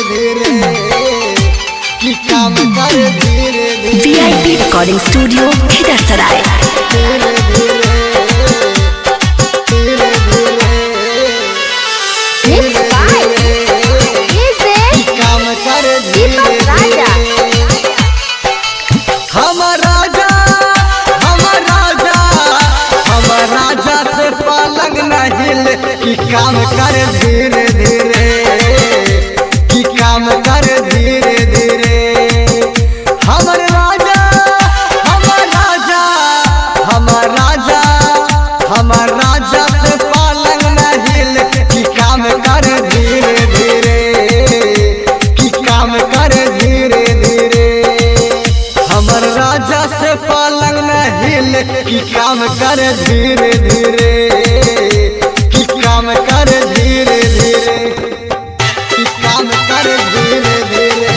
धीरे कि काम कर धीरे धीरे। VIP recording studio Khidarsarai. धीरे धीरे धीरे धीरे Mixed by DJ कि काम कर धीरे दीपक राजा। धीरे। हमर राजा हमर राजा हमर राजा से पलंग न हिले कि काम कर धीरे धीरे कि काम कर धीरे धीरे। हमर राजा हमर राजा हमर राजा हमर राजा से पलंग न हिले कि काम कर धीरे धीरे कि काम कर धीरे धीरे। हमर राजा से पलंग न हिले कि काम कर धीरे धीरे कि काम कर धीरे धीरे कि काम कर धीरे धीरे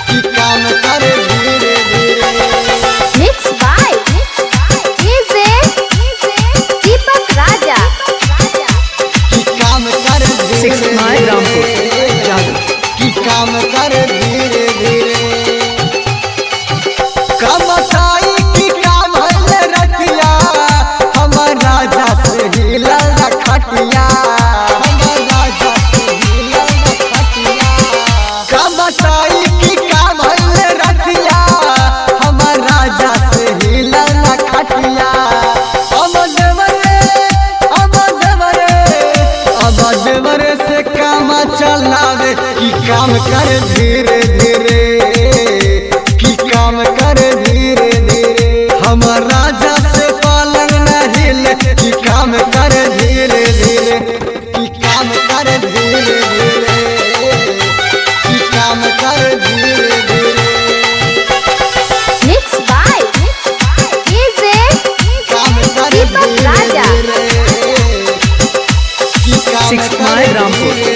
कि काम कर धीरे धीरे। Mixed by DJ दीपक राजा। कि काम कर धीरे 6 माइल रामपुर कि काम कर धीरे धीरे। कमसाई की काम है रतिया हमर राजा से हिलल खटिया हमर राजा से हिलल खटिया। कमसाई की काम है रतिया हमर राजा से हिलल खटिया। देवरे से काम चलावे कि काम कर धीरे धीरे कि काम कर धीरे धीरे। हमर राजा से पलंग न हिले कि काम कर धीरे धीरे कि काम कर धीरे धीरे कि काम कर धीरे धीरे। Mixed by DJ काम कर दीपक धीरे राजा। धीरे कि काम 6 कर माइल रामपुर। धीरे